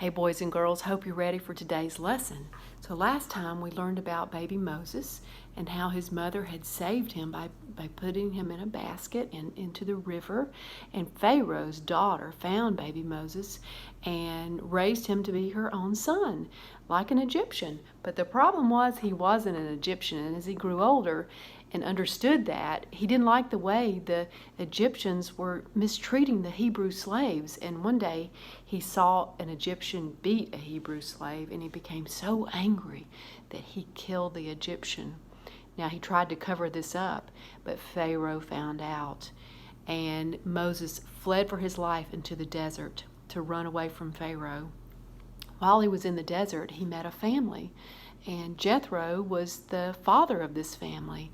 Hey boys and girls, hope you're ready for today's lesson. So last time we learned about baby Moses and how his mother had saved him by putting him in a basket and into the river. And Pharaoh's daughter found baby Moses and raised him to be her own son, like an Egyptian. But the problem was he wasn't an Egyptian, and as he grew older and understood that, he didn't like the way the Egyptians were mistreating the Hebrew slaves. And one day he saw an Egyptian beat a Hebrew slave, and he became so angry that he killed the Egyptian. Now he tried to cover this up, but Pharaoh found out, and Moses fled for his life into the desert to run away from Pharaoh. While he was in the desert, he met a family, and Jethro was the father of this family.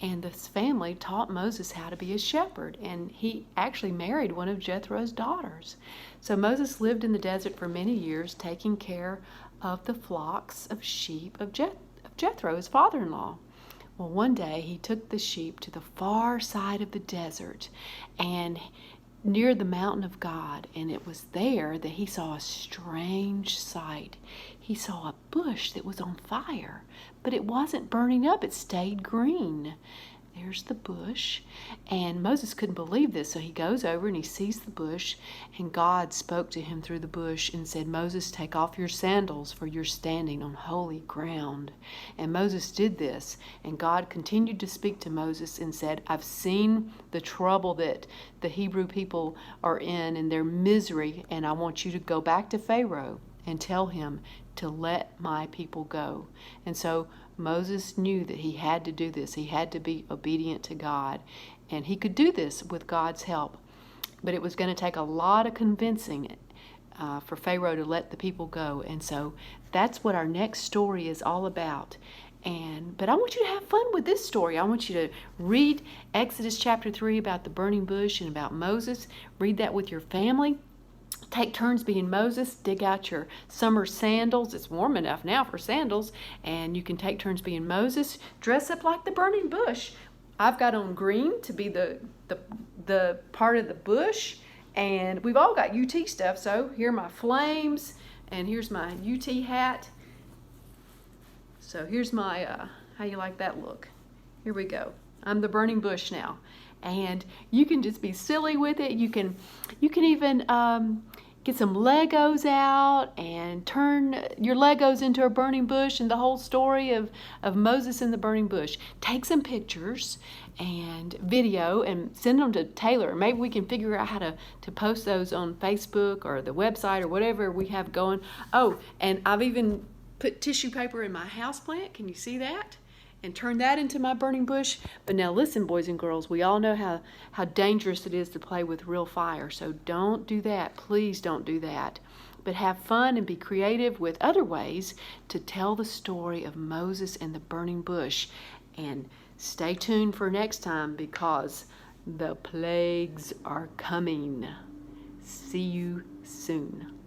And this family taught Moses how to be a shepherd, and he actually married one of Jethro's daughters. So Moses lived in the desert for many years, taking care of the flocks of sheep of Jethro, his father-in-law. Well, one day he took the sheep to the far side of the desert and near the mountain of God, and it was there that he saw a strange sight. He saw a bush that was on fire, but it wasn't burning up, it stayed green. There's the bush, and Moses couldn't believe this, so he goes over and he sees the bush, and God spoke to him through the bush and said, "Moses, take off your sandals, for you're standing on holy ground." And Moses did this, and God continued to speak to Moses and said, "I've seen the trouble that the Hebrew people are in their misery, and I want you to go back to Pharaoh and tell him to let my people go." And so Moses knew that he had to do this. He had to be obedient to God, and he could do this with God's help. But it was going to take a lot of convincing for Pharaoh to let the people go. And so that's what our next story is all about. But I want you to have fun with this story. I want you to read Exodus chapter 3 about the burning bush and about Moses. Read that with your family. Take turns being Moses. Dig out your summer sandals. It's warm enough now for sandals. And you can take turns being Moses. Dress up like the burning bush. I've got on green to be the part of the bush. And we've all got UT stuff. So here are my flames. And here's my UT hat. So here's my, how you like that look? Here we go. I'm the burning bush now. And you can just be silly with it. You can even get some Legos out and turn your Legos into a burning bush and the whole story of Moses in the burning bush. Take some pictures and video and send them to Taylor. Maybe we can figure out how to post those on Facebook or the website or whatever we have going. Oh, and I've even put tissue paper in my houseplant. Can you see that? And turn that into my burning bush. But now listen, boys and girls, we all know how dangerous it is to play with real fire. So don't do that. Please don't do that. But have fun and be creative with other ways to tell the story of Moses and the burning bush. And stay tuned for next time, because the plagues are coming. See you soon.